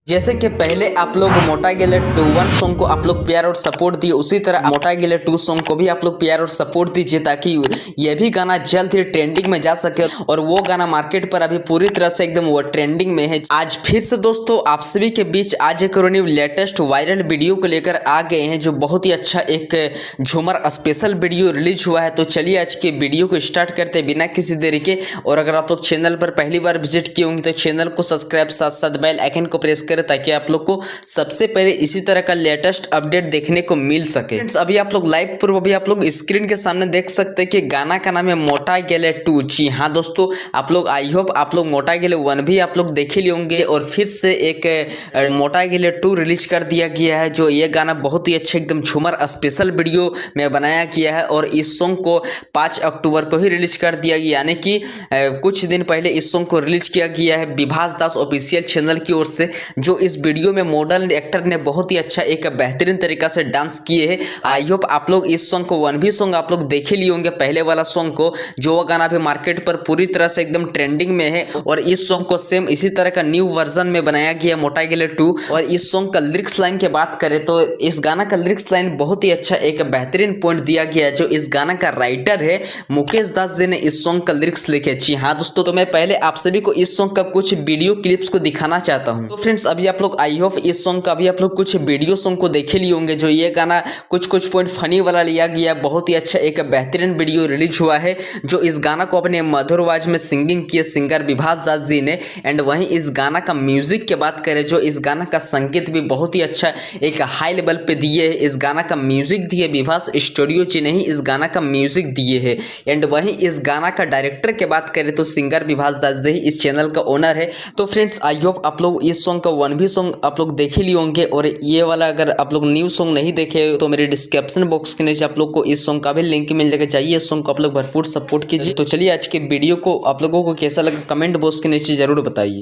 जैसे कि पहले आप लोग मोटा गेले 2 सॉन्ग को आप लोग प्यार और सपोर्ट दिए, उसी तरह मोटा गेले 2 सॉन्ग को भी आप लोग प्यार और सपोर्ट दीजिए ताकि यह भी गाना जल्द ही ट्रेंडिंग में जा सके। और वो गाना मार्केट पर अभी पूरी तरह से एकदम वो ट्रेंडिंग में है। आज फिर से दोस्तों आप सभी के बीच आज एक न्यू लेटेस्ट वायरल वीडियो को लेकर आ गए हैं, जो बहुत ही अच्छा एक झूमर स्पेशल वीडियो रिलीज हुआ है। तो चलिए आज के वीडियो को स्टार्ट करते हैं बिना किसी देरी के। और अगर आप लोग चैनल पर पहली बार विजिट किए होंगे तो चैनल को सब्सक्राइब साथ साथ बेल आइकन को प्रेस ताकि आप लोग को सबसे पहले इसी तरह का लेटेस्ट अपडेट देखने को मिल सके। फ्रेंड्स अभी आप लोग लाइव प्रूफ अभी आप लोग स्क्रीन के सामने देख सकते हैं कि गाना का नाम है मोटा गेले 2। जी हाँ दोस्तों, आप लोग आई होप आप लोग मोटा गेले 1 भी आप लोग देख ही लिए होंगे और फिर से एक मोटा गेले 2 रिलीज कर दिया गया है। जो ये गाना बहुत ही अच्छा एकदम झूमर स्पेशल वीडियो में बनाया गया है और इस सॉन्ग को 5 अक्टूबर को ही रिलीज कर दिया गया, यानी कि कुछ दिन पहले इस सॉन्ग को रिलीज किया गया है विभास दास ऑफिशियल चैनल की ओर से। जो इस वीडियो में मॉडल एक्टर ने बहुत ही अच्छा एक बेहतरीन तरीका से डांस किए हैं। आई होप आप लोग इस सॉन्ग को 1 भी सॉन्ग आप लोग देख ही लिए होंगे, पहले वाला सॉन्ग को, जो गाना भी मार्केट पर पूरी तरह से एकदम ट्रेंडिंग में है। और इस सॉन्ग को सेम इसी तरह का न्यू वर्जन में बनाया गया मोटा गेले 2। और इस सॉन्ग का लिरिक्स लाइन की बात करें तो इस गाना का लिरिक्स लाइन बहुत ही अच्छा एक बेहतरीन पॉइंट दिया गया है। जो इस गाना का राइटर है मुकेश दास जी ने इस सॉन्ग का लिरिक्स लिखे। जी हाँ दोस्तों, तो मैं पहले आप सभी को इस सॉन्ग का कुछ वीडियो क्लिप्स को दिखाना चाहता हूँ। तो फ्रेंड्स अभी आप लोग आई होप इस सॉन्ग का भी आप लोग कुछ वीडियो सॉन्ग को देखे लिए होंगे। जो ये गाना कुछ पॉइंट फनी वाला लिया गया, बहुत ही अच्छा एक बेहतरीन वीडियो रिलीज हुआ है। जो इस गाना को अपने मधुर आवाज में सिंगिंग किए सिंगर विभास दास जी ने। एंड वहीं इस गाना का म्यूजिक की बात करें, जो इस गाना का संगीत भी बहुत ही अच्छा एक हाई लेवल पे दिए है। इस गाना का म्यूजिक दिए विभास स्टूडियो जी ने ही इस गाना का म्यूजिक दिए है। एंड वहीं इस गाना का डायरेक्टर की बात करें तो सिंगर विभास दास जी इस चैनल का ओनर है। तो फ्रेंड्स आई होप आप लोग इस सॉन्ग का 1 भी सॉन्ग आप लोग देख ही लिए होंगे। और ये वाला अगर आप लोग न्यू सॉन्ग नहीं देखे तो मेरे डिस्क्रिप्शन बॉक्स के नीचे आप लोग को इस सॉन्ग का भी लिंक मिल जाएगा, चाहिए इस सॉन्ग को आप लोग भरपूर सपोर्ट कीजिए। तो चलिए आज के वीडियो को आप लोगों को कैसा लगा कमेंट बॉक्स के नीचे जरूर बताइए।